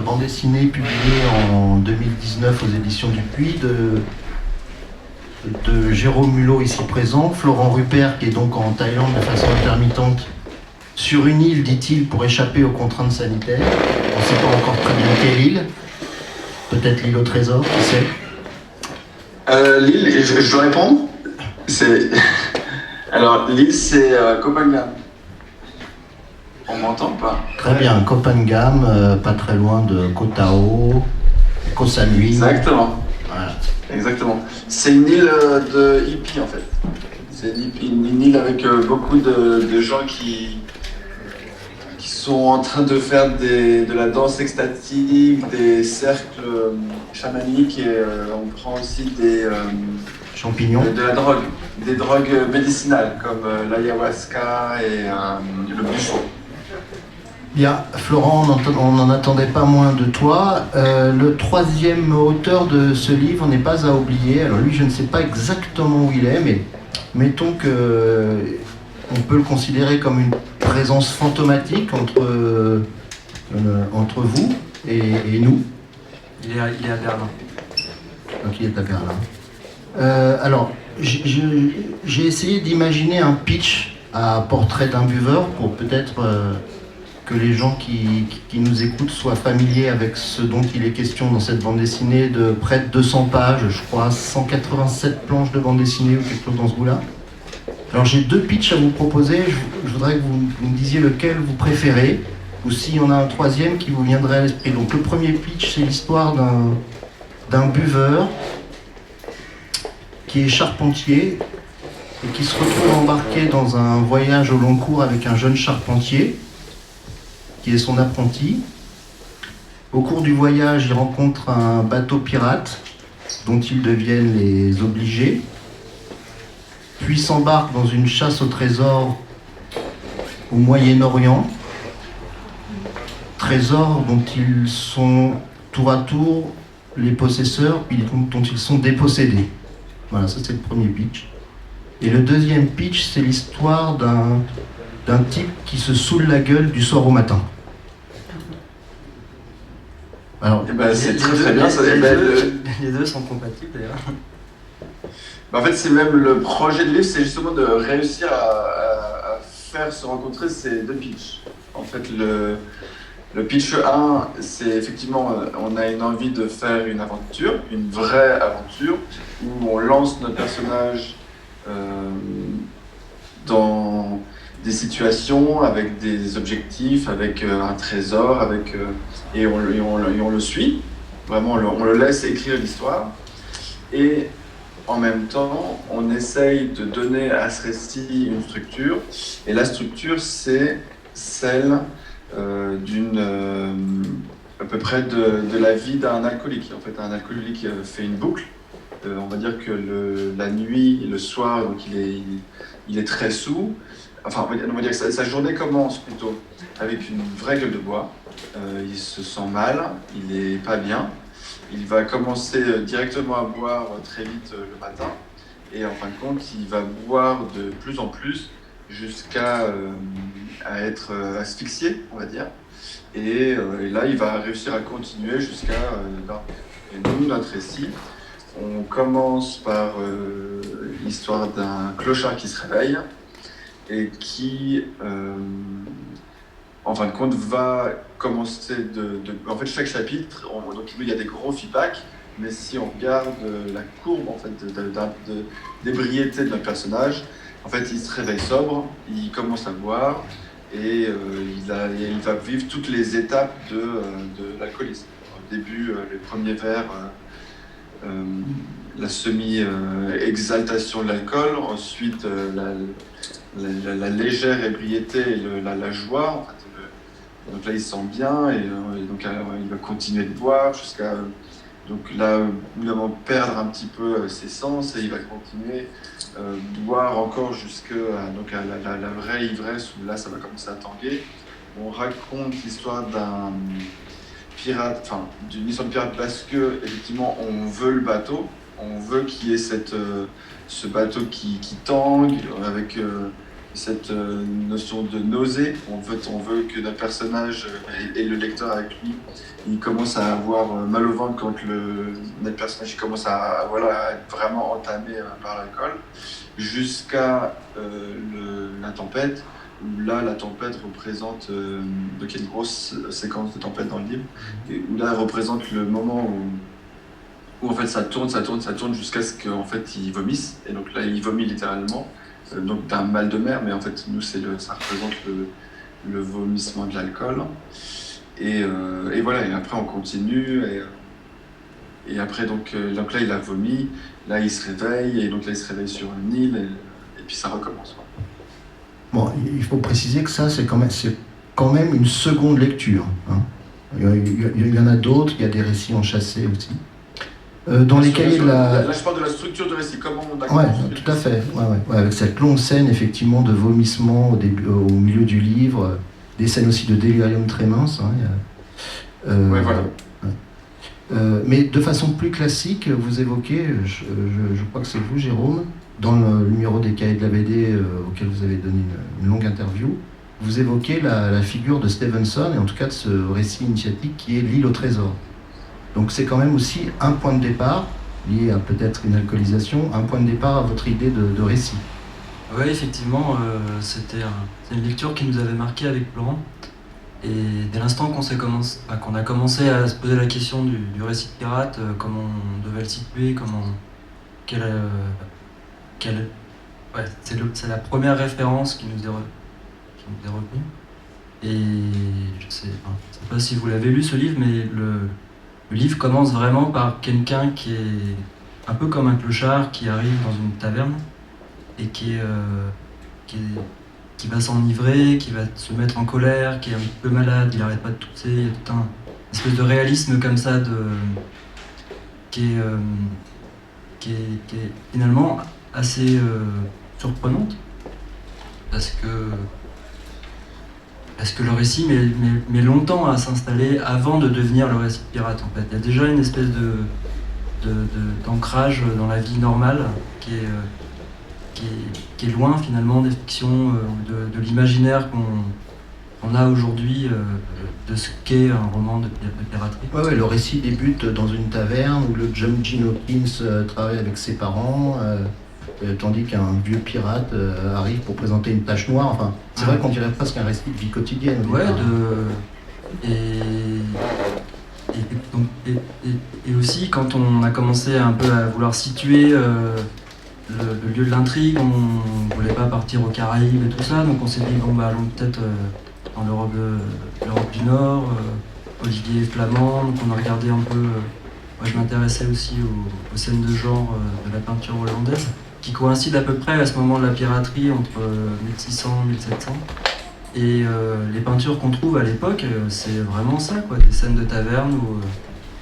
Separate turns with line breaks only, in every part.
bande dessinée publiée en 2019 aux éditions du Puy de Jérôme Mulot ici présent, Florent Rupert qui est donc en Thaïlande de façon intermittente sur une île, dit-il, pour échapper aux contraintes sanitaires. On ne sait pas encore très bien quelle île. Peut-être l'île au trésor, qui sait.
L'île, je dois répondre. Alors, l'île, c'est Koh Phangan. On m'entend ou pas?
Très bien, Koh Phangan, pas très loin de Koh Tao, Koh Samui.
Exactement.
Voilà.
Exactement. C'est une île de hippies en fait. C'est une île avec beaucoup de gens qui sont en train de faire de la danse extatique, des cercles chamaniques et on prend aussi des
champignons,
de la drogue, des drogues médicinales comme l'ayahuasca et le buchon.
Bien, Florent, on n'en attendait pas moins de toi. Le troisième auteur de ce livre n'est pas à oublier. Alors lui, je ne sais pas exactement où il est, mais mettons que on peut le considérer comme une présence fantomatique entre vous et nous.
Il est à Berlin.
Donc il est à Berlin. Alors, j'ai essayé d'imaginer un pitch à Portrait d'un buveur pour peut-être que les gens qui nous écoutent soient familiers avec ce dont il est question dans cette bande dessinée de près de 200 pages, je crois 187 planches de bande dessinée ou quelque chose dans ce goût-là. Alors j'ai deux pitchs à vous proposer, je voudrais que vous me disiez lequel vous préférez, ou s'il y en a un troisième qui vous viendrait à l'esprit. Donc le premier pitch, c'est l'histoire d'un buveur qui est charpentier et qui se retrouve embarqué dans un voyage au long cours avec un jeune charpentier qui est son apprenti. Au cours du voyage, il rencontre un bateau pirate dont ils deviennent les obligés, puis s'embarque dans une chasse au trésor au Moyen-Orient, trésor dont ils sont tour à tour les possesseurs, puis dont ils sont dépossédés. Voilà, ça c'est le premier pitch. Et le deuxième pitch, c'est l'histoire d'un type qui se saoule la gueule du soir au matin.
Alors, c'est très bien.
Les deux sont compatibles d'ailleurs.
En fait, c'est même le projet de livre, c'est justement de réussir à faire se rencontrer ces deux pitchs. En fait, le pitch 1, c'est effectivement, on a une envie de faire une aventure, une vraie aventure, où on lance notre personnage dans des situations avec des objectifs, avec un trésor, et on le suit. Vraiment, on le laisse écrire l'histoire. Et en même temps, on essaye de donner à ce récit une structure. Et la structure, c'est celle à peu près de la vie d'un alcoolique. En fait, un alcoolique fait une boucle. On va dire que la nuit et le soir, donc il est très saoul. Enfin, on va dire que sa journée commence plutôt avec une vraie gueule de bois. Il se sent mal, il n'est pas bien. Il va commencer directement à boire très vite le matin. Et en fin de compte, il va boire de plus en plus jusqu'à être asphyxié, on va dire. Et là, il va réussir à continuer jusqu'à là. Et nous, notre récit, on commence par l'histoire d'un clochard qui se réveille et qui, en fin de compte, va commencer en fait, chaque chapitre, donc il y a des gros feedbacks, mais si on regarde la courbe en fait, d'ébriété de notre personnage, en fait, il se réveille sobre, il commence à boire et il va vivre toutes les étapes de l'alcoolisme. Au début, les premiers verres, la semi-exaltation de l'alcool, ensuite la légère ébriété et la joie. En fait, donc là, il se sent bien et donc il va continuer de boire jusqu'à donc là, évidemment, perdre un petit peu ses sens et il va continuer de boire encore jusqu'à la vraie ivresse où là, ça va commencer à tanguer. On raconte l'histoire d'un pirate, enfin d'une histoire de pirate parce que effectivement, on veut le bateau, on veut qu'il y ait ce bateau qui tangue avec cette notion de nausée. On veut que notre personnage et le lecteur avec lui, il commence à avoir mal au ventre quand notre personnage il commence à être vraiment entamé par l'alcool, jusqu'à la tempête, où là la tempête représente, donc il y a une grosse séquence de tempête dans le livre, et où là elle représente le moment où en fait ça tourne jusqu'à ce qu'en fait il vomisse, et donc là il vomit littéralement, donc d'un mal de mer, mais en fait nous ça représente le vomissement de l'alcool, et voilà, et après on continue, et après donc là il a vomi, là il se réveille, et donc là il se réveille sur une île, et puis ça recommence.
Bon, il faut préciser que ça, c'est quand même une seconde lecture. Hein. Il y en a d'autres, il y a des récits enchâssés aussi. Dans les cahiers de la...
Là, je parle de la structure de récit, comment on a
Ouais, tout à fait. Ouais, avec cette longue scène, effectivement, de vomissement au milieu du livre, des scènes aussi de délirium très minces. Hein,
ouais, voilà.
Mais de façon plus classique, vous évoquez, je crois que c'est vous, Jérôme, dans le numéro des cahiers de la BD auquel vous avez donné une longue interview, vous évoquez la figure de Stevenson, et en tout cas de ce récit initiatique qui est L'île au trésor. Donc c'est quand même aussi un point de départ, lié à peut-être une alcoolisation, un point de départ à votre idée de récit.
Oui, effectivement, c'est une lecture qui nous avait marqué avec Laurent. Et dès l'instant qu'on a commencé à se poser la question du récit de pirate, comment on devait le situer, c'est la première référence qui nous est retenue. Et je sais pas si vous l'avez lu ce livre, mais le livre commence vraiment par quelqu'un qui est un peu comme un clochard qui arrive dans une taverne et qui va s'enivrer, qui va se mettre en colère, qui est un peu malade, il n'arrête pas de tousser, il y a tout un espèce de réalisme comme ça qui est finalement assez surprenante parce que le récit met longtemps à s'installer avant de devenir le récit de pirate en fait. Il y a déjà une espèce d'ancrage dans la vie normale qui est loin finalement des fictions, de l'imaginaire qu'on a aujourd'hui de ce qu'est un roman de piraterie.
Ouais, le récit débute dans une taverne où le John Gene Hopkins travaille avec ses parents, tandis qu'un vieux pirate arrive pour présenter une tache noire. Enfin, c'est vrai qu'on dirait presque un récit de vie quotidienne.
Ouais, et aussi quand on a commencé un peu à vouloir situer le lieu de l'intrigue, on voulait pas partir aux Caraïbes et tout ça, donc on s'est dit allons peut-être dans l'Europe du Nord, Olivier Flamand, donc on a regardé un peu. Moi je m'intéressais aussi aux scènes de genre de la peinture hollandaise, qui coïncide à peu près à ce moment de la piraterie entre 1600 et 1700. Et les peintures qu'on trouve à l'époque, c'est vraiment ça, quoi, des scènes de taverne où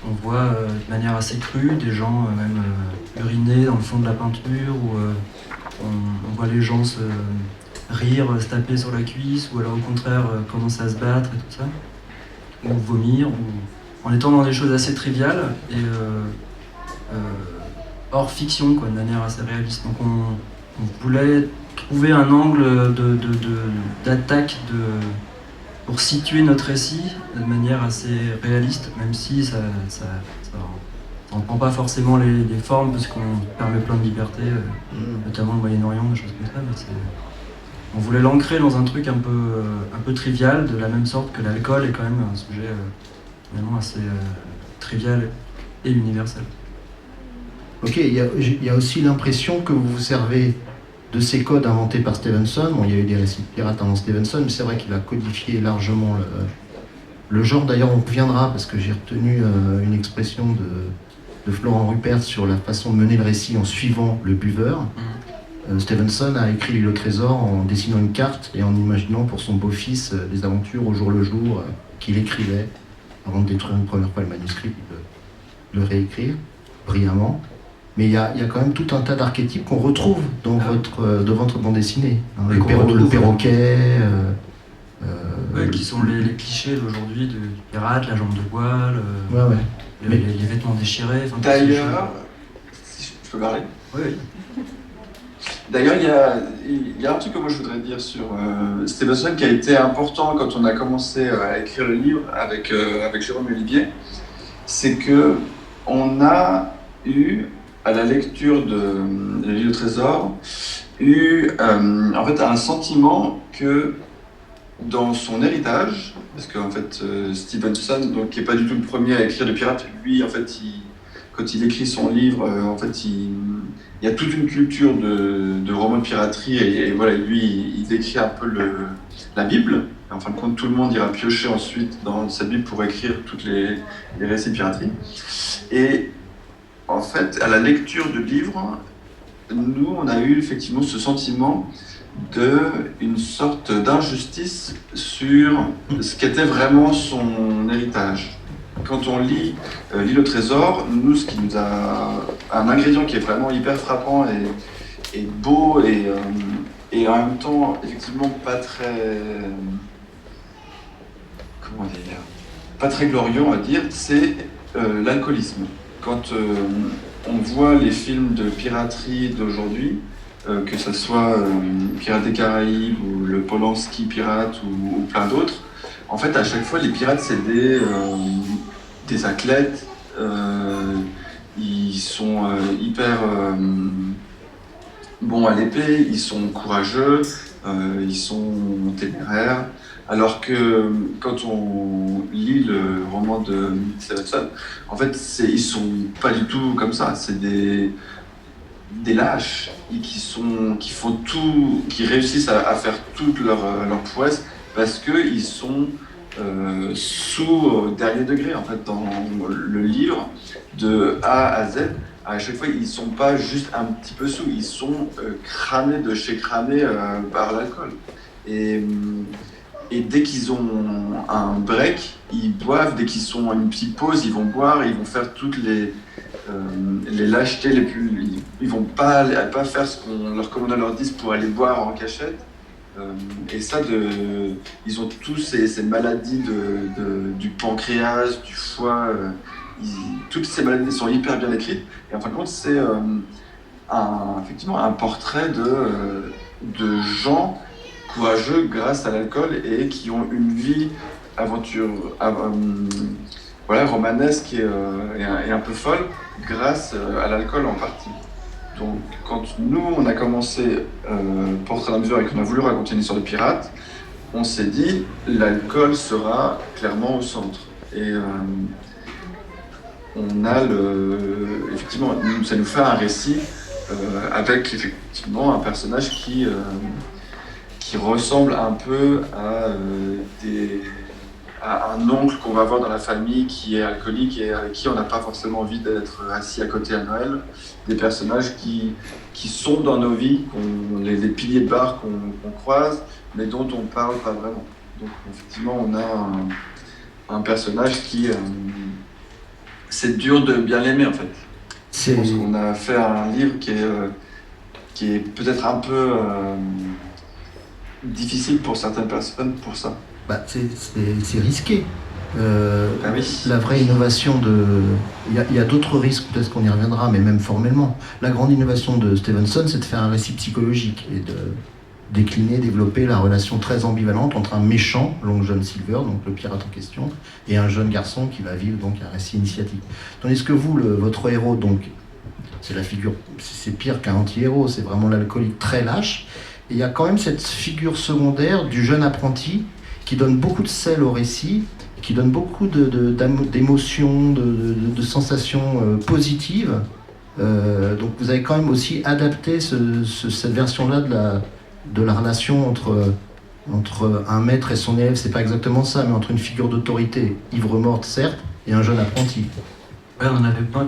on voit de manière assez crue des gens même uriner dans le fond de la peinture, où on voit les gens se rire, se taper sur la cuisse, ou alors au contraire commencer à se battre et tout ça, ou vomir, en étant dans des choses assez triviales et hors fiction, quoi, de manière assez réaliste. Donc on voulait trouver un angle d'attaque pour situer notre récit de manière assez réaliste, même si ça n'en prend pas forcément les formes, parce qu'on permet plein de libertés, notamment le Moyen-Orient, des choses comme ça, mais on voulait l'ancrer dans un truc un peu trivial, de la même sorte que l'alcool est quand même un sujet finalement assez trivial et universel.
Ok, il y a aussi l'impression que vous vous servez de ces codes inventés par Stevenson. Bon, il y a eu des récits de pirates avant Stevenson, mais c'est vrai qu'il a codifié largement le genre. D'ailleurs, on reviendra, parce que j'ai retenu une expression de Florent Rupert sur la façon de mener le récit en suivant le buveur. Stevenson a écrit L'île au trésor en dessinant une carte et en imaginant pour son beau-fils des aventures au jour le jour qu'il écrivait avant de détruire une première fois le manuscrit et de le réécrire brillamment. Mais il y a quand même tout un tas d'archétypes qu'on retrouve dans votre bande dessinée. Hein, le perroquet...
qui sont les clichés d'aujourd'hui du pirate, la jambe de bois, les vêtements déchirés.
D'ailleurs, si je peux parler.
Oui.
D'ailleurs, il y a un truc que moi je voudrais dire sur Stevenson qui a été important quand on a commencé à écrire le livre avec Jérôme Olivier, c'est que on a eu, à la lecture de L'île au trésor, en fait un sentiment que dans son héritage, parce qu'en fait Stevenson, donc, qui n'est pas du tout le premier à écrire des pirates, lui en fait quand il écrit son livre, en fait il y a toute une culture de romans de piraterie et voilà, lui il décrit un peu la Bible. Et en fin de compte, tout le monde ira piocher ensuite dans sa Bible pour écrire tous les récits de piraterie. Et en fait, à la lecture du livre, nous on a eu effectivement ce sentiment une sorte d'injustice sur ce qu'était vraiment son héritage. Quand on lit L'île au trésor, nous, ce qui nous a un ingrédient qui est vraiment hyper frappant et beau et en même temps effectivement pas très pas très glorieux, on va dire, c'est l'alcoolisme. Quand on voit les films de piraterie d'aujourd'hui, que ce soit Pirates des Caraïbes ou le Polanski Pirate ou plein d'autres, en fait, à chaque fois, les pirates, c'est des athlètes, ils sont hyper bons à l'épée, ils sont courageux, ils sont téméraires. Alors que quand on lit le roman de Stevenson, en fait, ils sont pas du tout comme ça. C'est des lâches qui font tout, qui réussissent à faire toute leur prouesse parce qu'ils sont sous dernier degré en fait dans le livre de A à Z. À chaque fois, ils sont pas juste un petit peu sous, ils sont cramés de chez cramés par l'alcool. Et dès qu'ils ont un break, ils boivent. Dès qu'ils ont une petite pause, ils vont boire. Ils vont faire toutes les lâchetés les plus. Ils vont pas faire ce qu'on leur commande à leur disque pour aller boire en cachette. Et ça, ils ont tous ces maladies du pancréas, du foie. Toutes ces maladies sont hyper bien écrites. Et en fin de compte, c'est effectivement un portrait de gens courageux grâce à l'alcool et qui ont une vie romanesque et un peu folle grâce à l'alcool en partie. Donc quand nous on a commencé Portrait d'un buveur et qu'on a voulu raconter une histoire de pirate, on s'est dit l'alcool sera clairement au centre. Et on a effectivement, ça nous fait un récit avec effectivement un personnage qui ressemble un peu à un oncle qu'on va voir dans la famille qui est alcoolique et avec qui on n'a pas forcément envie d'être assis à côté à Noël. Des personnages qui sont dans nos vies, les piliers de bar qu'on croise, mais dont on ne parle pas vraiment. Donc effectivement, on a un personnage qui... c'est dur de bien l'aimer en fait. Je pense qu'on a fait un livre qui est peut-être un peu... difficile pour certaines personnes pour ça.
C'est risqué.
Oui.
La vraie innovation il y a d'autres risques, peut-être qu'on y reviendra, mais même formellement. La grande innovation de Stevenson, c'est de faire un récit psychologique et de décliner, développer la relation très ambivalente entre un méchant, Long John Silver, donc le pirate en question, et un jeune garçon qui va vivre donc un récit initiatique. Tandis que vous, votre héros, donc, c'est la figure, c'est pire qu'un anti-héros, c'est vraiment l'alcoolique très lâche. Et il y a quand même cette figure secondaire du jeune apprenti qui donne beaucoup de sel au récit, qui donne beaucoup d'émotions, de sensations positives. Donc vous avez quand même aussi adapté cette version-là de la relation entre un maître et son élève. C'est pas exactement ça, mais entre une figure d'autorité, ivre-morte certes, et un jeune apprenti.
Ouais, on n'avait pas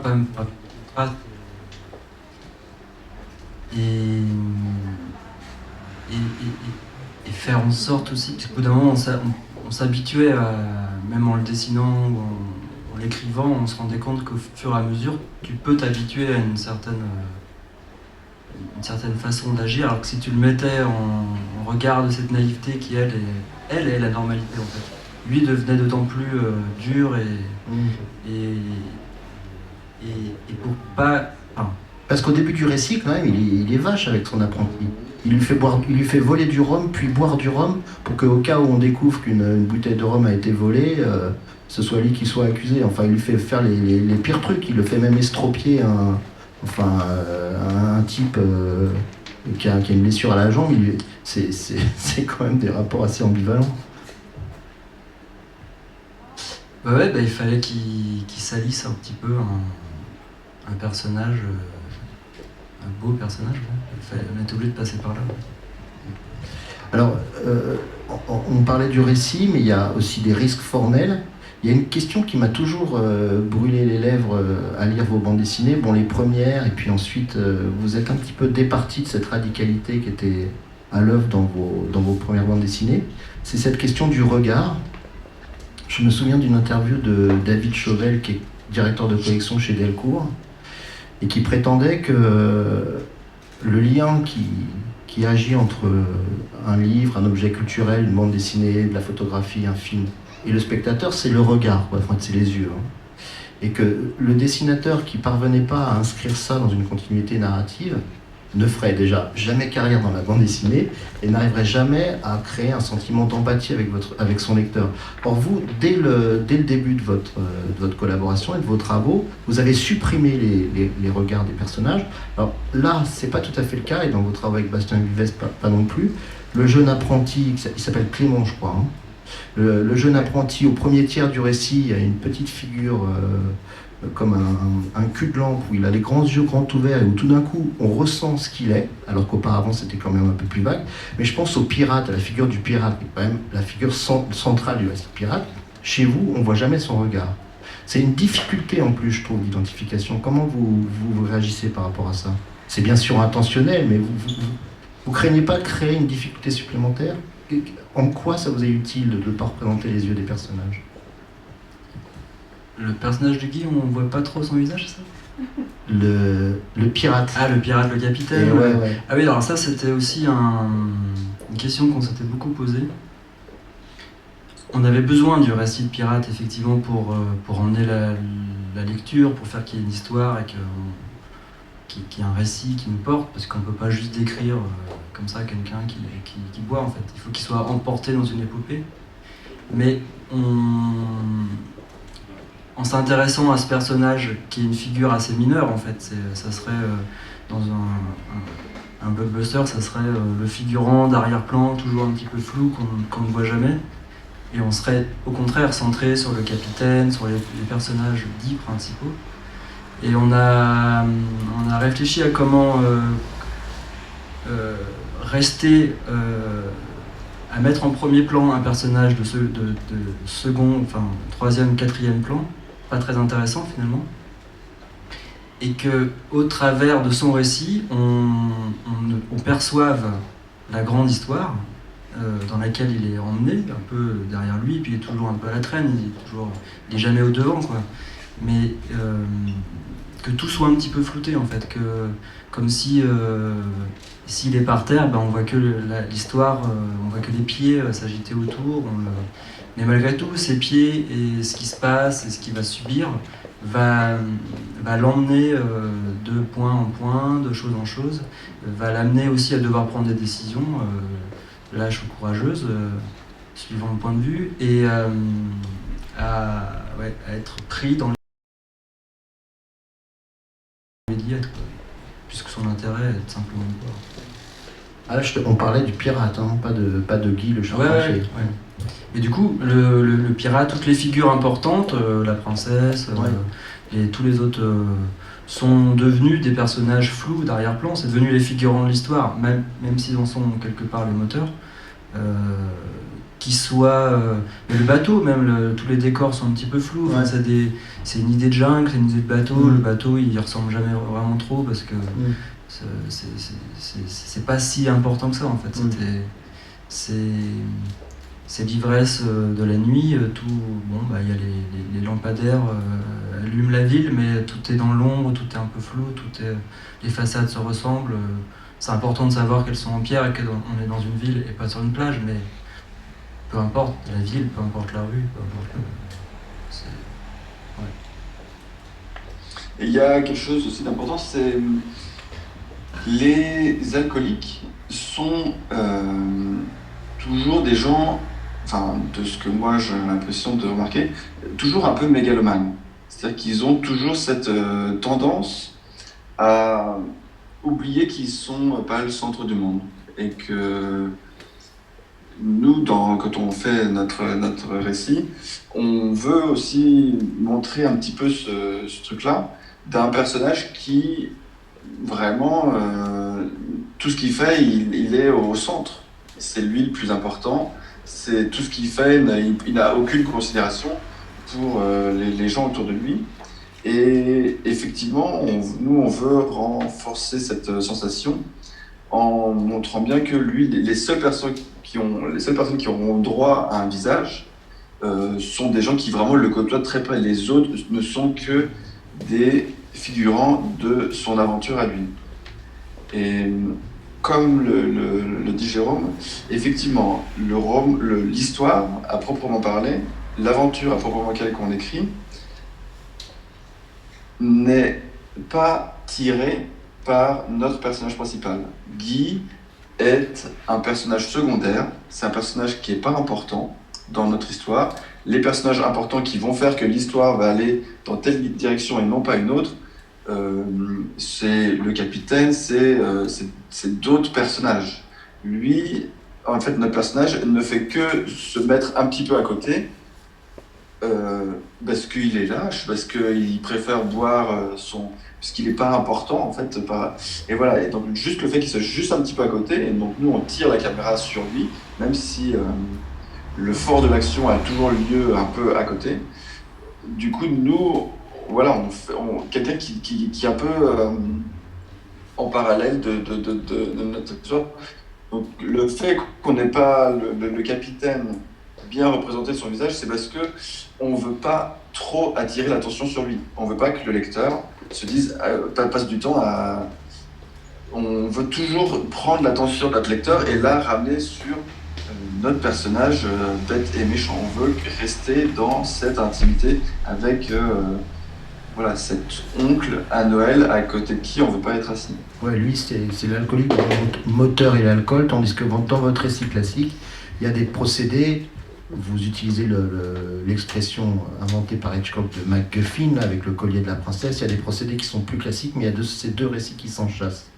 et faire en sorte aussi, parce qu'au bout d'un moment on s'habituait même en le dessinant ou en l'écrivant, on se rendait compte qu'au fur et à mesure tu peux t'habituer à une certaine façon d'agir, alors que si tu le mettais en regard de cette naïveté qui elle est la normalité en fait. Lui devenait d'autant plus dur et pour pas...
Pas parce qu'au début du récit, quand même, il est vache avec son apprenti. Il lui fait voler du rhum, puis boire du rhum, pour qu'au cas où on découvre qu'une bouteille de rhum a été volée, ce soit lui qui soit accusé. Enfin, il lui fait faire les pires trucs. Il le fait même estropier un type qui a une blessure à la jambe. C'est quand même des rapports assez ambivalents.
Ouais, il fallait qu'il salisse un petit peu un personnage, un beau personnage. Ouais. On était obligé de passer par là. Ouais.
Alors, on parlait du récit, mais il y a aussi des risques formels. Il y a une question qui m'a toujours brûlé les lèvres à lire vos bandes dessinées. Bon, les premières, et puis ensuite, vous êtes un petit peu départi de cette radicalité qui était à l'œuvre dans vos premières bandes dessinées. C'est cette question du regard. Je me souviens d'une interview de David Chauvel, qui est directeur de collection chez Delcourt, et qui prétendait que le lien qui agit entre un livre, un objet culturel, une bande dessinée, de la photographie, un film, et le spectateur, c'est le regard, quoi. Enfin, c'est les yeux. Hein. Et que le dessinateur qui parvenait pas à inscrire ça dans une continuité narrative ne ferait déjà jamais carrière dans la bande dessinée et n'arriverait jamais à créer un sentiment d'empathie avec son lecteur. Or vous, dès le début de votre collaboration et de vos travaux, vous avez supprimé les regards des personnages. Alors là, c'est pas tout à fait le cas, et dans vos travaux avec Bastien Vives, pas non plus. Le jeune apprenti, il s'appelle Clément, je crois, hein. Le jeune apprenti, au premier tiers du récit, il y a une petite figure comme un cul de lampe où il a les grands yeux grands ouverts et où tout d'un coup on ressent ce qu'il est, alors qu'auparavant c'était quand même un peu plus vague. Mais je pense au pirate, à la figure du pirate, qui est quand même la figure centrale du récit pirate. Chez vous, on ne voit jamais son regard. C'est une difficulté en plus, je trouve, d'identification. Comment vous réagissez par rapport à ça? C'est bien sûr intentionnel, mais vous craignez pas de créer une difficulté supplémentaire? En quoi ça vous est utile de ne pas représenter les yeux des personnages?
Le personnage de Guy, on ne voit pas trop son visage, c'est ça?
Le pirate.
Ah, le pirate, le capitaine.
Ouais.
Ah oui, alors ça, c'était aussi une question qu'on s'était beaucoup posée. On avait besoin du récit de pirate, effectivement, pour emmener la lecture, pour faire qu'il y ait une histoire et qu'il y ait un récit qui nous porte, parce qu'on ne peut pas juste décrire comme ça quelqu'un qui boit, en fait. Il faut qu'il soit emporté dans une épopée. Mais en s'intéressant à ce personnage qui est une figure assez mineure, en fait, ça serait dans un blockbuster, ça serait le figurant d'arrière-plan, toujours un petit peu flou, qu'on ne voit jamais. Et on serait au contraire centré sur le capitaine, sur les personnages dits principaux. Et on a réfléchi à comment rester à mettre en premier plan un personnage de second, enfin troisième, quatrième plan, pas très intéressant finalement, et que au travers de son récit, on perçoive la grande histoire dans laquelle il est emmené, un peu derrière lui, et puis il est toujours un peu à la traîne, il est jamais au devant, quoi. Mais que tout soit un petit peu flouté en fait, comme si s'il est par terre, on voit que l'histoire, on voit que les pieds s'agiter autour, mais malgré tout, ses pieds et ce qui se passe et ce qu'il va subir va l'emmener de point en point, de chose en chose, va l'amener aussi à devoir prendre des décisions lâches ou courageuses, suivant le point de vue, et à être pris dans l'immédiate, puisque son intérêt est simplement de boire.
Ah là, on parlait du pirate, hein, pas de Guy le charpentier.
Ouais. Et du coup, le pirate, toutes les figures importantes, la princesse, et tous les autres sont devenus des personnages flous d'arrière-plan, c'est devenu les figurants de l'histoire, même s'ils en sont quelque part les moteurs. Qui soit le bateau, même tous les décors sont un petit peu flous. Enfin, c'est une idée de jungle, c'est une idée de bateau. Le bateau, il ressemble jamais vraiment trop parce que c'est pas si important que ça en fait. C'est l'ivresse de la nuit. Il y a les lampadaires allument la ville, mais tout est dans l'ombre, tout est un peu flou, les façades se ressemblent. C'est important de savoir qu'elles sont en pierre et qu'on est dans une ville et pas sur une plage, mais peu importe la ville, peu importe la rue, peu importe
Et il y a quelque chose aussi d'important, c'est les alcooliques sont toujours des gens, enfin de ce que moi j'ai l'impression de remarquer, toujours un peu mégalomanes. C'est-à-dire qu'ils ont toujours cette tendance à oublier qu'ils sont pas le centre du monde et que nous, quand on fait notre récit, on veut aussi montrer un petit peu ce truc-là d'un personnage qui, vraiment, tout ce qu'il fait, il est au centre. C'est lui le plus important. C'est tout ce qu'il fait, il n'a aucune considération pour les gens autour de lui. Et effectivement, nous, on veut renforcer cette sensation en montrant bien que lui, les seules personnes qui auront droit à un visage sont des gens qui vraiment le côtoient très près. Les autres ne sont que des figurants de son aventure à lui. Et comme le dit Jérôme, effectivement, l'histoire à proprement parler, l'aventure à proprement parler qu'on écrit, n'est pas tirée par notre personnage principal. Guy est un personnage secondaire, c'est un personnage qui n'est pas important dans notre histoire. Les personnages importants qui vont faire que l'histoire va aller dans telle direction et non pas une autre, c'est le capitaine, c'est d'autres personnages. Lui, en fait, notre personnage ne fait que se mettre un petit peu à côté, parce qu'il est lâche, parce qu'il préfère boire parce qu'il n'est pas important en fait. Et voilà, et donc juste le fait qu'il soit juste un petit peu à côté, et donc nous on tire la caméra sur lui, même si le fort de l'action a toujours lieu un peu à côté. Du coup, nous, voilà, quelqu'un qui est un peu en parallèle de notre histoire. Donc le fait qu'on n'ait pas le capitaine bien représenté son visage, c'est parce que on veut pas trop attirer l'attention sur lui. On veut pas que le lecteur se dise passe du temps à. On veut toujours prendre l'attention de notre lecteur et la ramener sur notre personnage bête et méchant. On veut rester dans cette intimité avec voilà, cet oncle à Noël à côté de qui on veut pas être assis.
Ouais, lui, c'est l'alcoolique moteur et l'alcool, tandis que dans votre récit classique, il y a des procédés. Vous utilisez l'expression inventée par Hitchcock de MacGuffin avec le collier de la princesse. Il y a des procédés qui sont plus classiques, mais il y a ces deux récits qui s'enchassent.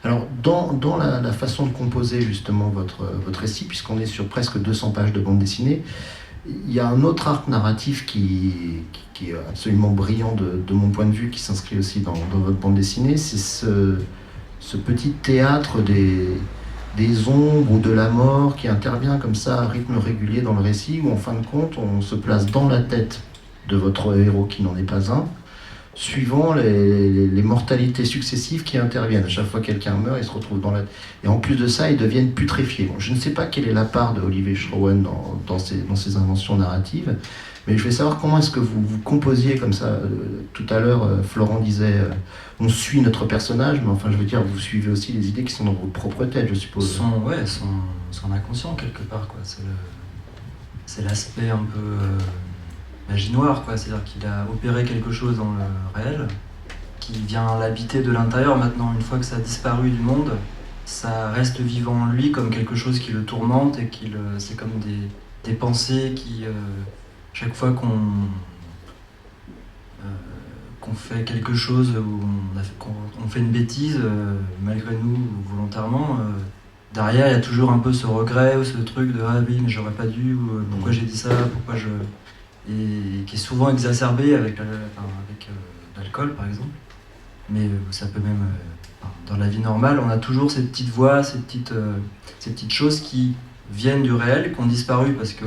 Alors, dans la façon de composer justement votre récit, puisqu'on est sur presque 200 pages de bande dessinée, il y a un autre arc narratif qui est absolument brillant de mon point de vue, qui s'inscrit aussi dans votre bande dessinée. C'est ce petit théâtre des ombres ou de la mort qui intervient comme ça à rythme régulier dans le récit, où en fin de compte on se place dans la tête de votre héros qui n'en est pas un, suivant les mortalités successives qui interviennent. À chaque fois que quelqu'un meurt, il se retrouve dans la... Et en plus de ça, ils deviennent putréfiés. Bon, je ne sais pas quelle est la part de Olivier Schroen dans ses inventions narratives, mais je vais savoir comment est-ce que vous composiez comme ça. Tout à l'heure, Florent disait on suit notre personnage, mais enfin je veux dire, vous suivez aussi les idées qui sont dans votre propre tête, je suppose.
Son inconscient quelque part, quoi. C'est l'aspect un peu magie noire, quoi. C'est-à-dire qu'il a opéré quelque chose dans le réel, qui vient l'habiter de l'intérieur. Maintenant, une fois que ça a disparu du monde, ça reste vivant en lui comme quelque chose qui le tourmente et c'est comme des pensées qui, chaque fois qu'on fait quelque chose ou on fait une bêtise, malgré nous ou volontairement, derrière il y a toujours un peu ce regret ou ce truc de ah oui mais j'aurais pas dû, ou pourquoi j'ai dit ça, et qui est souvent exacerbé avec l'alcool par exemple, mais ça peut même dans la vie normale on a toujours ces petites voix, ces petites choses qui viennent du réel, qui ont disparu parce que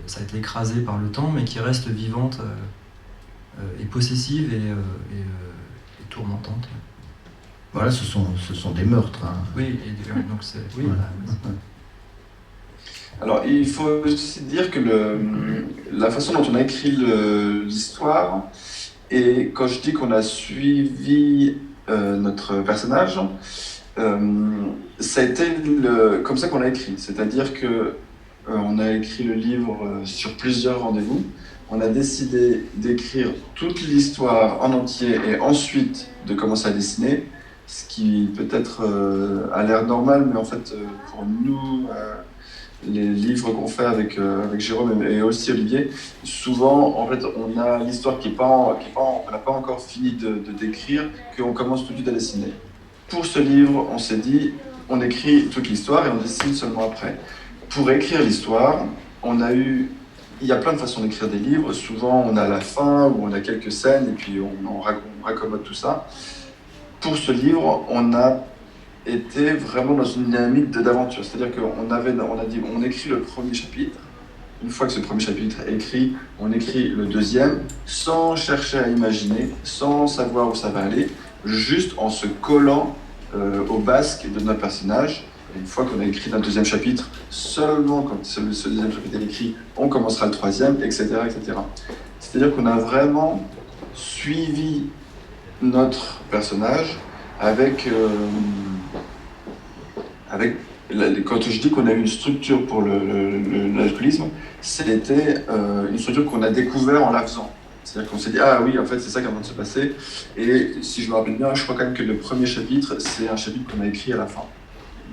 ça a été écrasé par le temps, mais qui restent vivantes et possessives et tourmentantes.
Voilà, ce sont des meurtres. Hein.
Oui, donc c'est... Oui,
voilà.
Alors, il faut aussi dire que la façon dont on a écrit l'histoire, et quand je dis qu'on a suivi notre personnage, ça a été comme ça qu'on l'a écrit. C'est-à-dire que on a écrit le livre sur plusieurs rendez-vous. on a décidé d'écrire toute l'histoire en entier et ensuite de commencer à dessiner, ce qui peut-être a l'air normal, mais en fait, pour nous, les livres qu'on fait avec Jérôme et aussi Olivier, souvent, en fait, on a l'histoire on n'a pas encore fini de décrire, qu'on commence tout de suite à dessiner. Pour ce livre, on s'est dit, on écrit toute l'histoire et on dessine seulement après. Pour écrire l'histoire, il y a plein de façons d'écrire des livres. Souvent, on a la fin où on a quelques scènes et puis on raccommode tout ça. Pour ce livre, on a été vraiment dans une dynamique d'aventure. C'est-à-dire qu'on a dit, on écrit le premier chapitre. Une fois que ce premier chapitre est écrit, on écrit le deuxième, sans chercher à imaginer, sans savoir où ça va aller, juste en se collant au basque de notre personnage. Et une fois qu'on a écrit un deuxième chapitre, seulement quand ce deuxième chapitre est écrit, on commencera le troisième, etc., etc. C'est-à-dire qu'on a vraiment suivi notre personnage avec quand je dis qu'on a eu une structure pour l'alcoolisme, c'était une structure qu'on a découvert en la faisant. C'est-à-dire qu'on s'est dit, ah oui, en fait, c'est ça qui est en train de se passer. Et si je me rappelle bien, je crois quand même que le premier chapitre, c'est un chapitre qu'on a écrit à la fin.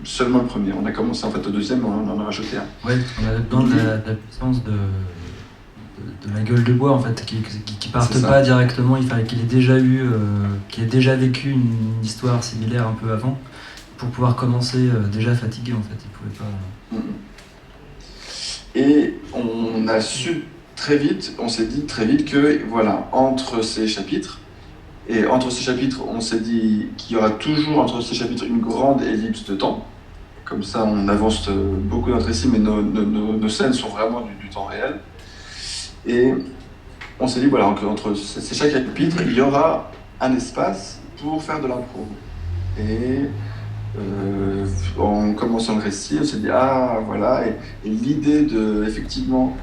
Seulement le premier. On a commencé en fait au deuxième, on en a rajouté un.
Ouais, on a besoin de la puissance de la gueule de bois, en fait, qui partent pas directement. Il fallait qu'il ait déjà vécu une histoire similaire un peu avant, pour pouvoir commencer déjà fatigué, en fait. Il pouvait pas...
Et on a su très vite, on s'est dit très vite que, voilà, entre ces chapitres, on s'est dit qu'il y aura toujours entre ces chapitres une grande ellipse de temps. Comme ça, on avance beaucoup notre récit, mais nos scènes sont vraiment du temps réel. Et on s'est dit, voilà, entre ces chaque chapitre, il y aura un espace pour faire de l'impro. Et en commençant le récit, on s'est dit, ah voilà, et l'idée de, effectivement,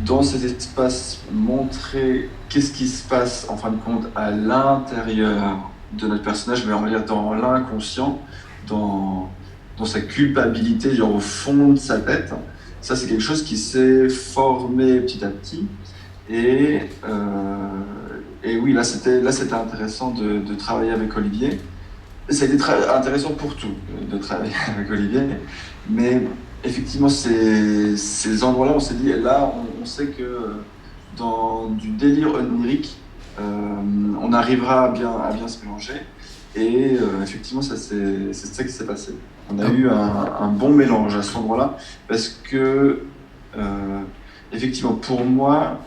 dans ces espaces, montrer qu'est-ce qui se passe, en fin de compte, à l'intérieur de notre personnage, mais on va dire dans l'inconscient, dans sa culpabilité, genre au fond de sa tête. Ça, c'est quelque chose qui s'est formé petit à petit. Et oui, là, c'était intéressant de travailler avec Olivier. Ça a été très intéressant pour tout, de travailler avec Olivier. Mais effectivement, ces endroits-là, on s'est dit, là, on sait que dans du délire onirique, on arrivera à bien se mélanger. Et effectivement, c'est ça qui s'est passé. On a eu un bon mélange à cet endroit-là, parce que, effectivement, pour moi,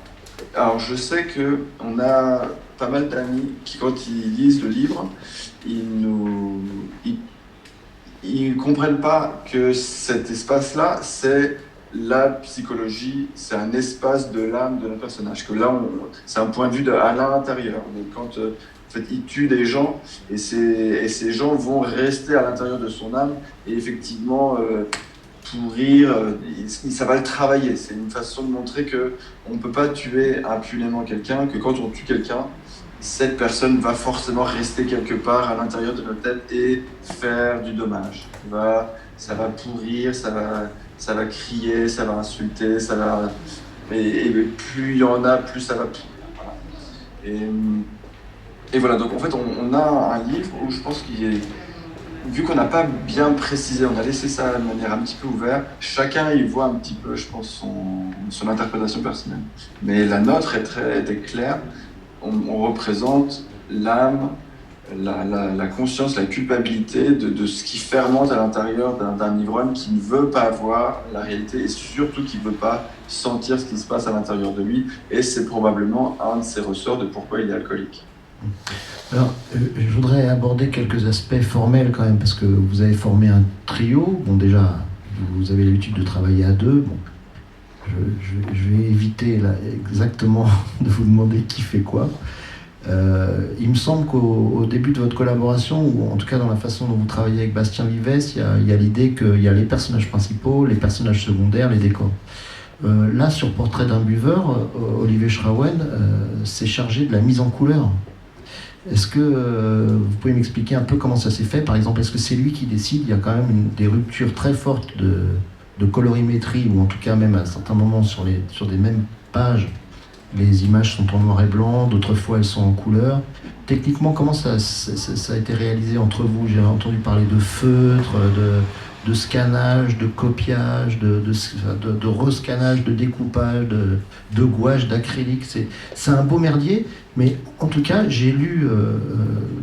alors je sais qu'on a pas mal d'amis qui, quand ils lisent le livre, ils comprennent pas que cet espace-là, c'est la psychologie, c'est un espace de l'âme de notre personnage. Que là, c'est un point de vue à l'intérieur. Donc, quand en fait, il tue des gens, et ces gens vont rester à l'intérieur de son âme, et effectivement pourrir, ça va le travailler. C'est une façon de montrer qu'on ne peut pas tuer impunément quelqu'un, que quand on tue quelqu'un, cette personne va forcément rester quelque part à l'intérieur de notre tête et faire du dommage. Ça va pourrir, ça va crier, ça va insulter, et plus il y en a, plus ça va pourrir. Voilà. Et voilà, donc en fait, on a un livre où je pense vu qu'on n'a pas bien précisé, on a laissé ça de manière un petit peu ouverte, chacun y voit un petit peu, je pense, son interprétation personnelle. Mais la nôtre était claire. On représente l'âme, la conscience, la culpabilité de ce qui fermente à l'intérieur d'un ivrogne qui ne veut pas voir la réalité et surtout qui ne veut pas sentir ce qui se passe à l'intérieur de lui. Et c'est probablement un de ses ressorts de pourquoi il est alcoolique.
Alors, je voudrais aborder quelques aspects formels quand même, parce que vous avez formé un trio. Bon, déjà, vous avez l'habitude de travailler à deux. Bon, je vais éviter là, exactement de vous demander qui fait quoi. Il me semble qu'au début de votre collaboration, ou en tout cas dans la façon dont vous travaillez avec Bastien Vivès, il y a l'idée qu'il y a les personnages principaux, les personnages secondaires, les décors. Là, sur Portrait d'un buveur, Olivier Schrawen s'est chargé de la mise en couleur. Est-ce que vous pouvez m'expliquer un peu comment ça s'est fait? Par exemple, est-ce que c'est lui qui décide? Il y a quand même des ruptures très fortes de colorimétrie, ou en tout cas même à certains moments sur des mêmes pages, les images sont en noir et blanc, d'autres fois elles sont en couleur. Techniquement, comment ça a été réalisé entre vous? J'ai entendu parler de feutre, de scannage, de copiage, de rescannage, de découpage, de gouache, d'acrylique. C'est un beau merdier, mais en tout cas, j'ai lu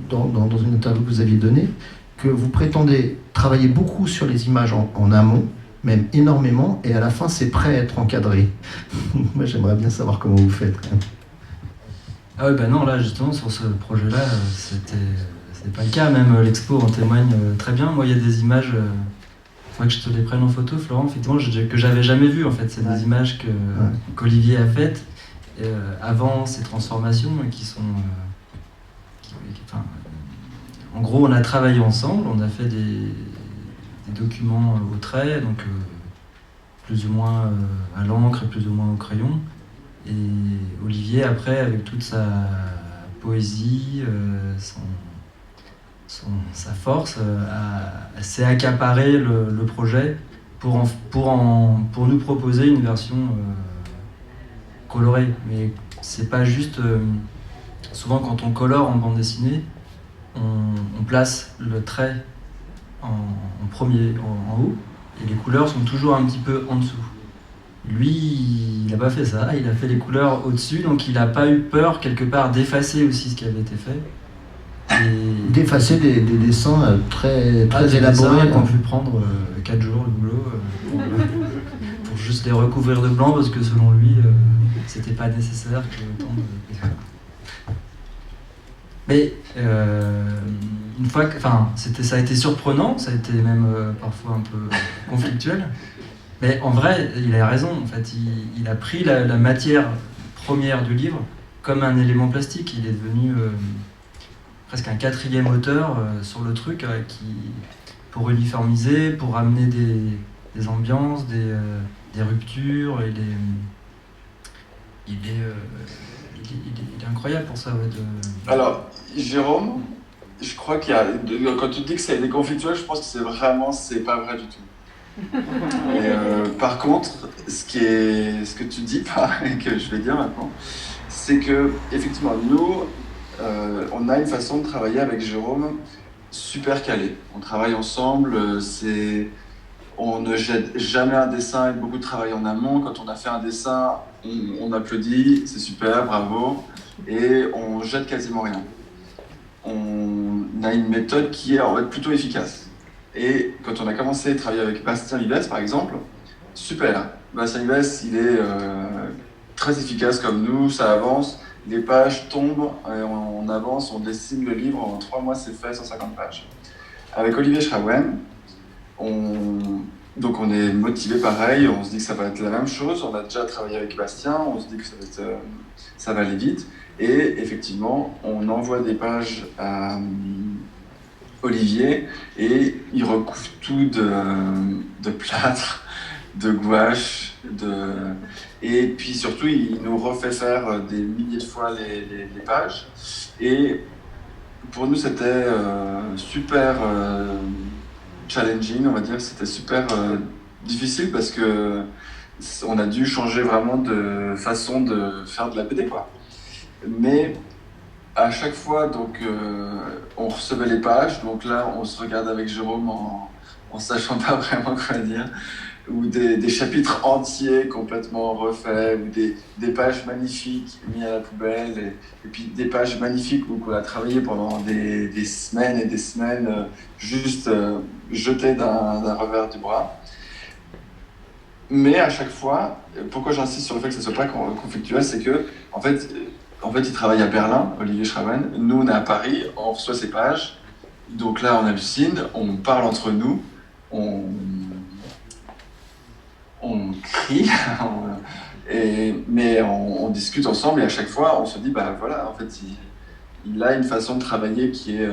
dans une interview que vous aviez donnée que vous prétendez travailler beaucoup sur les images en amont, même énormément, et à la fin, c'est prêt à être encadré. Moi, j'aimerais bien savoir comment vous faites.
Ah oui, bah non, là, justement, sur ce projet-là, c'était pas le cas. Même l'expo en témoigne très bien. Moi, il y a des images... faudrait que je te les prenne en photo, Florent, effectivement, que j'avais jamais vues, en fait. C'est des images qu'Olivier a faites avant ces transformations et qui sont... en gros, on a travaillé ensemble, on a fait des documents au trait, donc plus ou moins à l'encre et plus ou moins au crayon. Et Olivier, après, avec toute sa poésie, sa force, s'est accaparé le projet pour nous proposer une version colorée. Mais c'est pas juste... souvent, quand on colore en bande dessinée, on place le trait en premier, en haut, et les couleurs sont toujours un petit peu en dessous. Lui, il n'a pas fait ça, il a fait les couleurs au-dessus, donc il n'a pas eu peur, quelque part, d'effacer aussi ce qui avait été fait.
D'effacer des dessins très élaborés.
Qu'on a pu prendre 4 jours le boulot pour juste les recouvrir de blanc, parce que selon lui, c'était pas nécessaire que autant de... Mais une fois que, ça a été surprenant, ça a été même parfois un peu conflictuel. Mais en vrai, il a raison. En fait, il a pris la matière première du livre comme un élément plastique. Il est devenu presque un quatrième auteur sur le truc, pour uniformiser, pour amener des ambiances, des ruptures. Il est incroyable pour ça. Ouais,
Alors, Jérôme, je crois qu'il y a... Quand tu dis que c'est des conflictuels, je pense que c'est pas vrai du tout. Par contre, ce que tu dis pas, et que je vais dire maintenant, c'est que, effectivement, nous, on a une façon de travailler avec Jérôme super calée. On travaille ensemble, on ne jette jamais un dessin avec beaucoup de travail en amont. Quand on a fait un dessin, on applaudit, c'est super, bravo, et on jette quasiment rien. On a une méthode qui est en fait plutôt efficace. Et quand on a commencé à travailler avec Bastien Vives, par exemple, super. Bastien Vives, il est très efficace comme nous, ça avance, les pages tombent, on avance, on dessine le livre, en 3 mois c'est fait, 150 pages. Avec Olivier Schrawen, donc on est motivé pareil, on se dit que ça va être la même chose, on a déjà travaillé avec Bastien, on se dit que ça va aller vite, et effectivement, on envoie des pages à Olivier, et il recouvre tout de plâtre, de gouache, et puis surtout il nous refait faire des milliers de fois les pages. Et pour nous c'était super challenging, on va dire, c'était super difficile parce que on a dû changer vraiment de façon de faire de la BD, quoi. Mais à chaque fois, donc, on recevait les pages, donc là, on se regarde avec Jérôme en sachant pas vraiment quoi dire, ou des chapitres entiers complètement refaits, ou des pages magnifiques mises à la poubelle, et puis des pages magnifiques où on a travaillé pendant des semaines et des semaines, juste jetées d'un revers du bras. Mais à chaque fois, pourquoi j'insiste sur le fait que ça ne soit pas conflictuel, c'est que, en fait, il travaille à Berlin, Olivier Schrawen. Nous, on est à Paris, on reçoit ses pages. Donc là, on hallucine, on parle entre nous, on crie, mais on discute ensemble et à chaque fois, on se dit, bah voilà, en fait, il a une façon de travailler qui est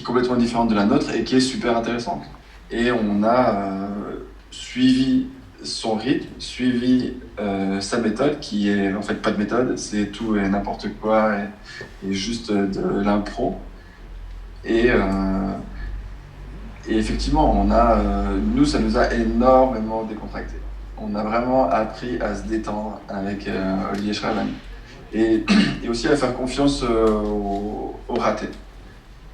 complètement différente de la nôtre et qui est super intéressante. Et on a suivi son rythme, suivi sa méthode, qui est en fait pas de méthode, c'est tout et n'importe quoi et juste de l'impro. Et effectivement, nous, ça nous a énormément décontracté. on a vraiment appris à se détendre avec Olivier Schraven. Et aussi à faire confiance au raté.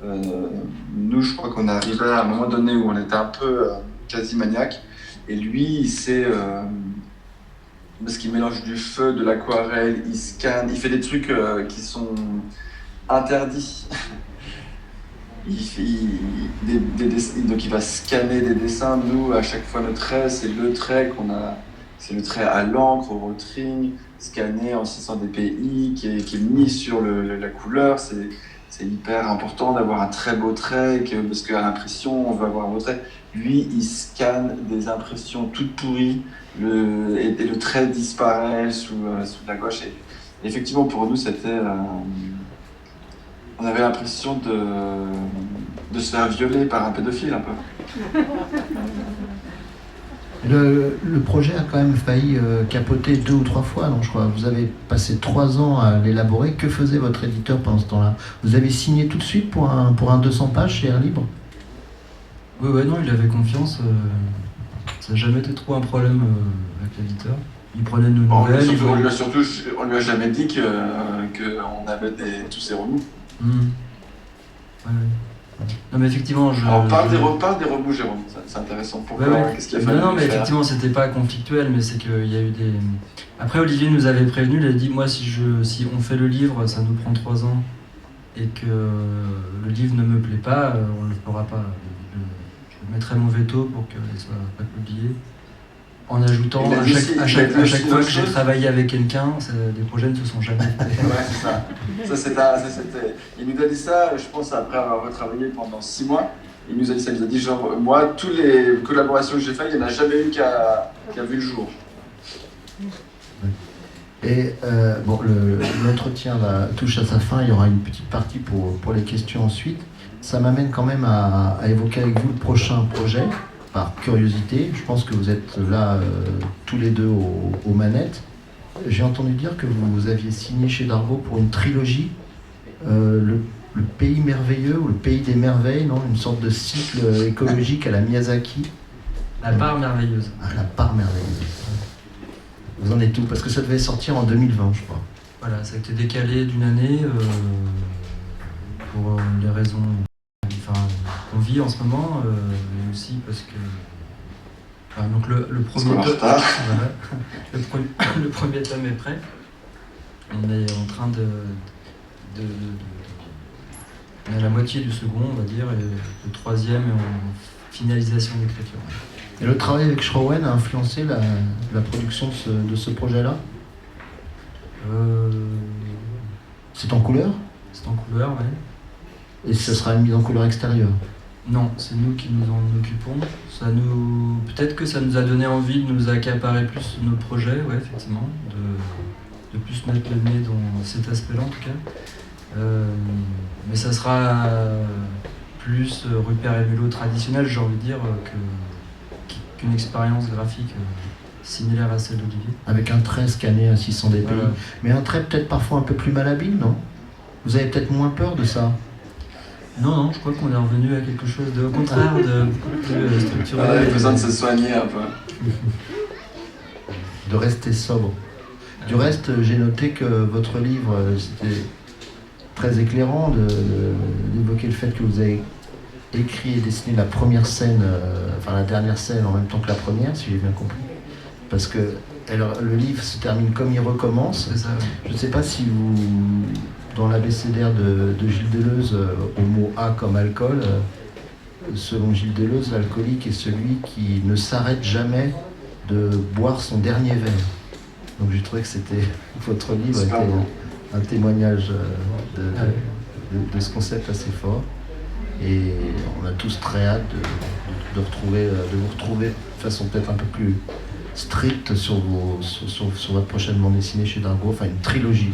Nous, je crois qu'on est arrivé à un moment donné où on était un peu quasi maniaque. Et lui, il sait, parce qu'il mélange du feu, de l'aquarelle, il scanne, il fait des trucs qui sont interdits. Donc il va scanner des dessins. Nous, à chaque fois, notre trait, c'est le trait c'est le trait à l'encre, au rotring, scanné en 600 dpi, qui est mis sur la couleur. C'est hyper important d'avoir un très beau trait, parce qu'à l'impression, on veut avoir un beau trait. Lui, il scanne des impressions toutes pourries, et le trait disparaît sous la gouache. Et effectivement, pour nous, c'était... on avait l'impression de se faire violer par un pédophile, un peu.
Le projet a quand même failli capoter 2 ou 3 fois, non, je crois. Vous avez passé 3 ans à l'élaborer. Que faisait votre éditeur pendant ce temps-là? Vous avez signé tout de suite pour un 200 pages chez Air Libre?
Ouais, non, il avait confiance. Ça n'a jamais été trop un problème avec l'éditeur. Il prenait nos nouvelles.
On lui a jamais dit qu'on avait tous ces remous.
Ouais. Non, mais effectivement,
Alors, parle des remous, Jérôme, c'est intéressant. Pourquoi? Qu'est-ce qu'il a fallu
Non, mais
faire?
effectivement, c'était pas conflictuel, mais c'est qu'il y a eu des... Après, Olivier nous avait prévenu, il a dit, moi, si on fait le livre, ça nous prend 3 ans, et que le livre ne me plaît pas, on ne le fera pas. Je mettrai mon veto pour qu'il ne soit pas publié. En ajoutant, à chaque fois que j'ai travaillé avec quelqu'un, des projets ne se sont jamais faits.
Ouais, c'est ça. Il nous a dit ça, je pense, après avoir retravaillé pendant 6 mois. Il nous a dit ça, il nous a dit genre, moi, toutes les collaborations que j'ai faites, il n'y en a jamais eu qui a vu le jour.
Et bon, l'entretien touche à sa fin, il y aura une petite partie pour les questions ensuite. Ça m'amène quand même à évoquer avec vous le prochain projet, par curiosité. Je pense que vous êtes là tous les deux aux manettes. J'ai entendu dire que vous aviez signé chez Dargaud pour une trilogie, le pays merveilleux ou le pays des merveilles, non? Une sorte de cycle écologique à la Miyazaki.
La part merveilleuse.
Ah, la part merveilleuse. Vous en êtes où? Parce que ça devait sortir en 2020, je crois.
Voilà, ça a été décalé d'une année pour les raisons qu'on vit en ce moment, mais aussi parce que... donc le premier tome, voilà, le premier tome est prêt. On est en train on est à la moitié du second, on va dire, et le troisième est en finalisation d'écriture.
Et le travail avec Schrowen a influencé la production de ce projet-là? C'est en couleur?
C'est en couleur, oui.
Et ce sera une mise en couleur extérieure?
Non, c'est nous qui nous en occupons. Peut-être que ça nous a donné envie de nous accaparer plus nos projets, ouais, effectivement, de plus mettre le nez dans cet aspect-là en tout cas. Mais ça sera plus Rupert et Mulhouse traditionnel, j'ai envie de dire, qu'une expérience graphique similaire à celle d'Olivier.
Avec un trait scanné à 600 dpi,
voilà.
Mais un trait peut-être parfois un peu plus malhabile, non? Vous avez peut-être moins peur de ça?
Non, je crois qu'on est revenu à quelque chose au contraire, de plus structuré.
Il a besoin de se soigner un peu.
De rester sobre. Du reste, j'ai noté que votre livre, c'était très éclairant d'évoquer le fait que vous avez écrit et dessiné la première scène, la dernière scène en même temps que la première, si j'ai bien compris. Parce que le livre se termine comme il recommence.
C'est ça, oui.
Je ne sais pas si vous, dans l'abécédaire de Gilles Deleuze, au mot A comme alcool, selon Gilles Deleuze, l'alcoolique est celui qui ne s'arrête jamais de boire son dernier verre. Donc j'ai trouvé que votre livre était un témoignage de ce concept assez fort. Et on a tous très hâte de vous retrouver de façon peut-être un peu plus stricte sur votre prochaine bande dessinée chez Dargaud, enfin une trilogie.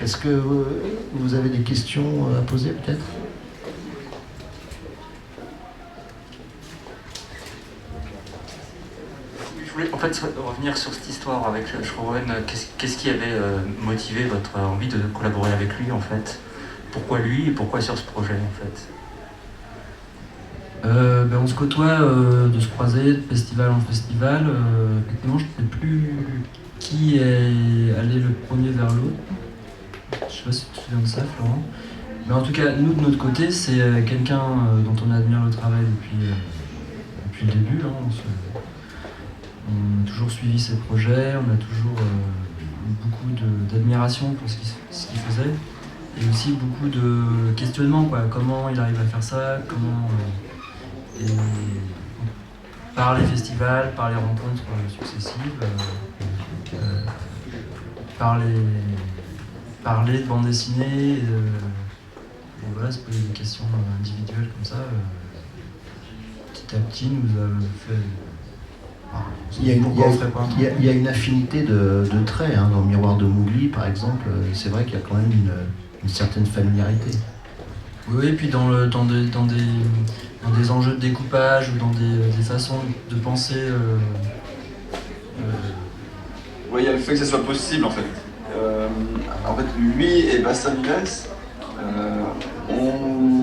Est-ce que vous avez des questions à poser peut-être?
Je voulais en fait revenir sur cette histoire avec Schrowen. Qu'est-ce qui avait motivé votre envie de collaborer avec lui en fait? Pourquoi lui et pourquoi sur ce projet en fait?
On se côtoie de se croiser de festival en festival. Effectivement, je ne sais plus qui est allé le premier vers l'autre. Je ne sais pas si tu te souviens de ça, Florent. Mais en tout cas, nous, de notre côté, c'est quelqu'un dont on admire le travail depuis le début. Hein. On a toujours suivi ses projets, on a toujours eu beaucoup d'admiration pour ce qu'il faisait. Et aussi beaucoup de questionnements, quoi. Comment il arrive à faire ça, et par les festivals, par les rencontres successives, parler de bande dessinée, et voilà, se poser des questions individuelles comme ça, petit à petit nous a fait...
Il y a une affinité de traits hein, dans le miroir de Mowgli, par exemple. C'est vrai qu'il y a quand même une certaine familiarité.
Oui, et puis dans des enjeux de découpage ou dans des façons de penser.
Oui, il y a le fait que ça soit possible en fait. Lui et Basta Vives, on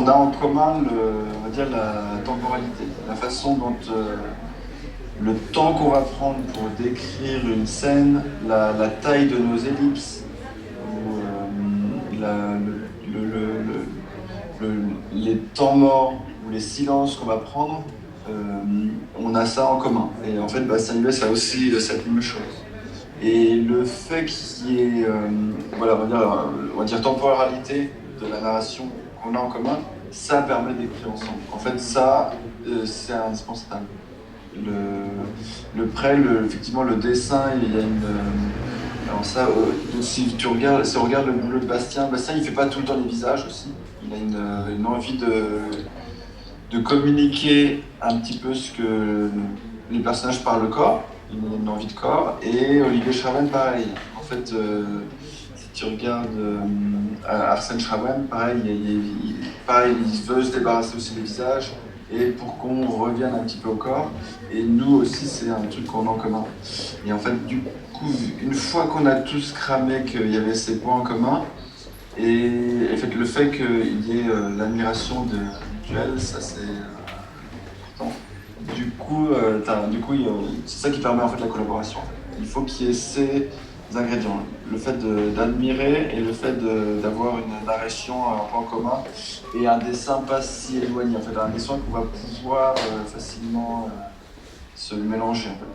a en commun on va dire la temporalité, la façon dont le temps qu'on va prendre pour décrire une scène, la taille de nos ellipses, ou, les temps morts ou les silences qu'on va prendre, on a ça en commun. Et en fait, Basta Vives a aussi cette même chose. Et le fait qu'il y ait, on va dire temporalité de la narration qu'on a en commun, ça permet d'écrire ensemble. En fait, ça, c'est indispensable. Effectivement, le dessin, il y a une... alors ça, si on regarde le boulot de Bastien, il fait pas tout le temps les visages aussi. Il a une envie de communiquer un petit peu ce que les personnages par le corps. Il a une envie de corps. Et Olivier Schraven, pareil. En fait, si tu regardes Arsène Schraven, pareil, il veut se débarrasser aussi des visages. Et pour qu'on revienne un petit peu au corps. Et nous aussi, c'est un truc qu'on a en commun. Et en fait, du coup, une fois qu'on a tous cramé qu'il y avait ces points en commun, et le fait qu'il y ait l'admiration de duel, ça c'est important. Du coup, c'est ça qui permet en fait la collaboration. Il faut qu'il y ait ces ingrédients. Le fait d'admirer et le fait d'avoir une narration un peu en commun et un dessin pas si éloigné. En fait, un dessin qu'on va pouvoir facilement se mélanger. En fait.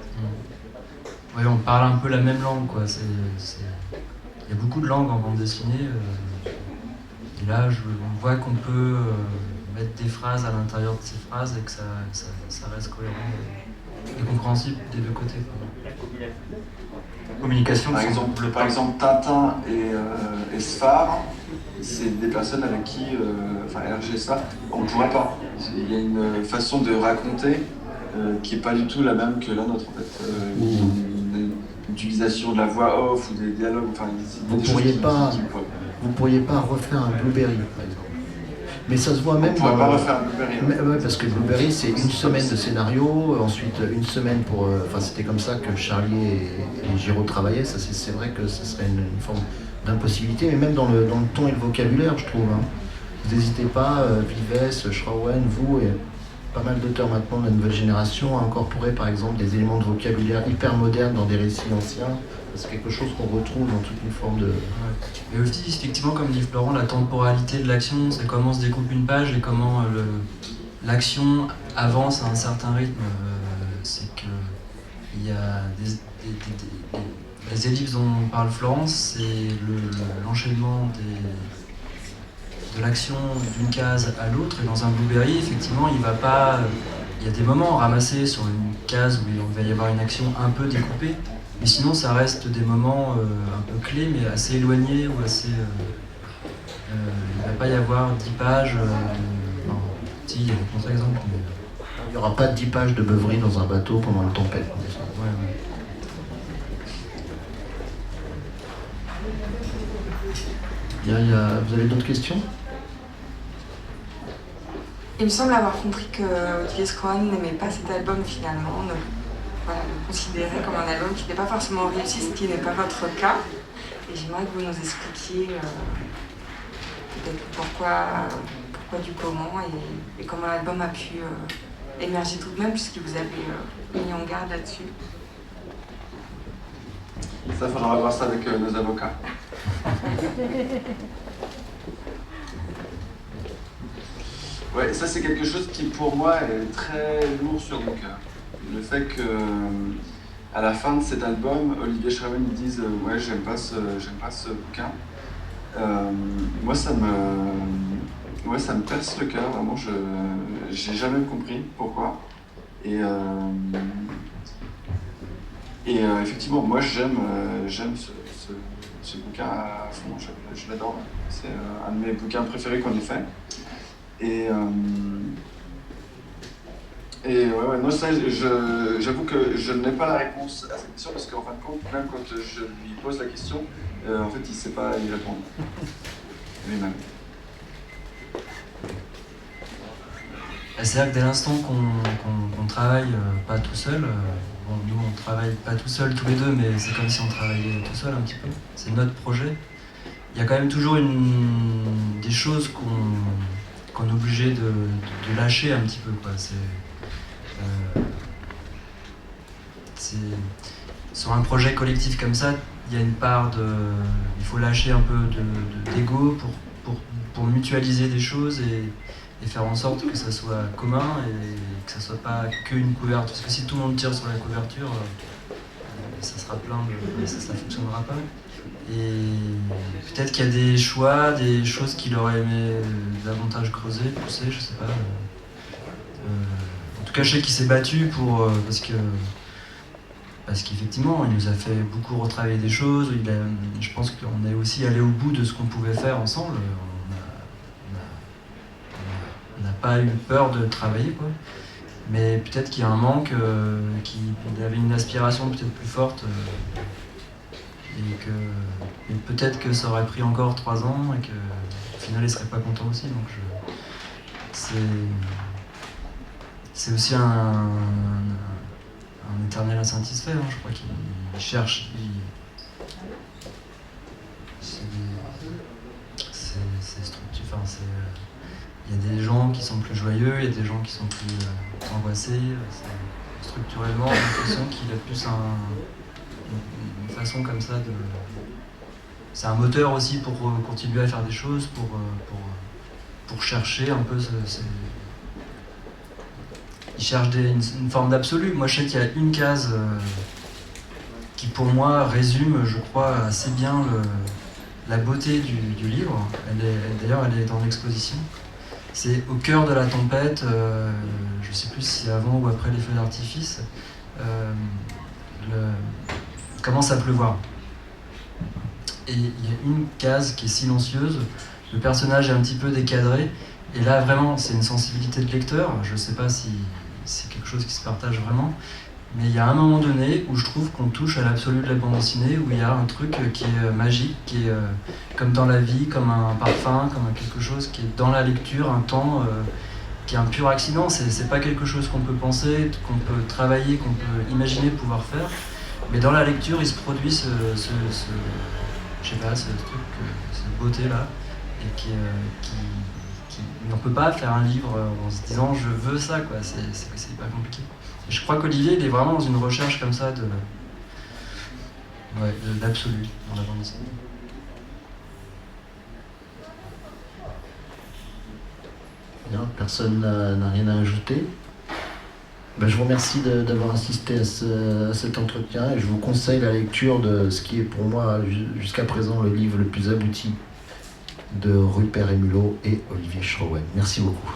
Oui, on parle un peu la même langue, quoi. Il y a beaucoup de langues en bande dessinée. Et là, on voit qu'on peut mettre des phrases à l'intérieur de ces phrases et que ça reste cohérent et compréhensible des deux côtés.
Communication.
Par exemple, Tintin et Sfar, c'est des personnes avec qui, RG et Sfar, on ne pourrait pas. Il y a une façon de raconter qui n'est pas du tout la même que la nôtre en fait. Une utilisation de la voix off ou des dialogues.
Vous ne pourriez pas refaire un Blueberry, par exemple. Mais ça se voit même
on ne pourrait pas refaire un Blueberry.
Ouais, parce que Blueberry, c'est une semaine de scénario, ensuite une semaine pour... c'était comme ça que Charlie et Giraud travaillaient. Ça, c'est vrai que ce serait une forme d'impossibilité, mais même dans le ton et le vocabulaire, je trouve. Hein. Vous n'hésitez pas, Vives, Schraven, vous et pas mal d'auteurs maintenant de la nouvelle génération à incorporer par exemple des éléments de vocabulaire hyper modernes dans des récits anciens. C'est quelque chose qu'on retrouve dans toute une forme de...
Ouais. Et aussi, effectivement, comme dit Florent, la temporalité de l'action, c'est comment se découpe une page et comment l'action avance à un certain rythme. C'est qu'il y a les ellipses dont parle Florence, c'est l'enchaînement de l'action d'une case à l'autre. Et dans un Blueberry, effectivement, il y a des moments ramassés sur une case où il va y avoir une action un peu découpée. Mais sinon, ça reste des moments un peu clés, mais assez éloignés ou assez... il ne va pas y avoir 10 pages... non, si, il y a des contre-exemples. Mais...
Il n'y aura pas 10 pages de beuverie dans un bateau pendant une tempête.
Ouais.
Vous avez d'autres questions ?
Il me semble avoir compris que Olivier Schraven n'aimait pas cet album finalement. Le considérer comme un album qui n'est pas forcément réussi, ce qui n'est pas votre cas. Et j'aimerais que vous nous expliquiez peut-être pourquoi pourquoi du comment et comment l'album a pu émerger tout de même, puisque vous avez mis en garde là-dessus.
Ça, il faudra voir ça avec nos avocats. Ouais, ça c'est quelque chose qui pour moi est très lourd sur mon cœur. Le fait que à la fin de cet album, Olivier Schraven ils disent ouais j'aime pas ce bouquin. Moi ça me perce le cœur, vraiment j'ai jamais compris pourquoi. Et effectivement moi j'aime ce bouquin à fond, je l'adore. C'est un de mes bouquins préférés qu'on ait fait. Et ouais, non, ça, j'avoue que je n'ai pas la réponse à cette question parce qu'en fin de compte, même quand je lui pose la question, en fait, il ne sait pas y répondre. Lui-même.
C'est vrai que dès l'instant qu'on travaille pas tout seul, bon, nous on travaille pas tout seul tous les deux, mais c'est comme si on travaillait tout seul un petit peu. C'est notre projet. Il y a quand même toujours des choses qu'on est obligé de lâcher un petit peu, quoi. Sur un projet collectif comme ça, il y a une part il faut lâcher un peu d'ego pour mutualiser des choses et faire en sorte que ça soit commun et que ça soit pas qu'une couverture. Parce que si tout le monde tire sur la couverture, ça sera plein mais ça fonctionnera pas. Et peut-être qu'il y a des choix, des choses qu'il aurait aimé davantage creuser, pousser, je sais pas. En tout cas, je sais qu'il s'est battu parce qu'effectivement, il nous a fait beaucoup retravailler des choses. Je pense qu'on est aussi allé au bout de ce qu'on pouvait faire ensemble. On n'a pas eu peur de travailler, quoi. Mais peut-être qu'il y a un manque, qu'il avait une aspiration peut-être plus forte. Et peut-être que ça aurait pris encore 3 ans et qu'au final il serait pas content aussi. Donc c'est aussi un éternel insatisfait. Je crois qu'il cherche. C'est structuré. Enfin, il y a des gens qui sont plus joyeux, il y a des gens qui sont plus angoissés. Structurellement, j'ai l'impression qu'il a plus une façon comme ça de... C'est un moteur aussi pour continuer à faire des choses, pour chercher un peu il cherche une forme d'absolu. Moi je sais qu'il y a une case qui pour moi résume, je crois, assez bien la beauté du livre. D'ailleurs elle est dans l'exposition. C'est au cœur de la tempête, je sais plus si c'est avant ou après les feux d'artifice, commence à pleuvoir. Et il y a une case qui est silencieuse, le personnage est un petit peu décadré, et là vraiment c'est une sensibilité de lecteur, je ne sais pas si c'est quelque chose qui se partage vraiment, mais il y a un moment donné où je trouve qu'on touche à l'absolu de la bande dessinée, où il y a un truc qui est magique, qui est comme dans la vie, comme un parfum, comme quelque chose qui est dans la lecture, un temps qui est un pur accident, c'est pas quelque chose qu'on peut penser, qu'on peut travailler, qu'on peut imaginer pouvoir faire. Mais dans la lecture, il se produit ce truc, cette beauté-là, et on ne peut pas faire un livre en se disant je veux ça, quoi. C'est pas compliqué. Et je crois qu'Olivier, il est vraiment dans une recherche comme ça de l'absolu dans la bande dessinée.
Bien, personne n'a rien à ajouter. Je vous remercie d'avoir assisté à cet entretien et je vous conseille la lecture de ce qui est pour moi jusqu'à présent le livre le plus abouti de Rupert Émulot et Olivier Schraven. Merci beaucoup.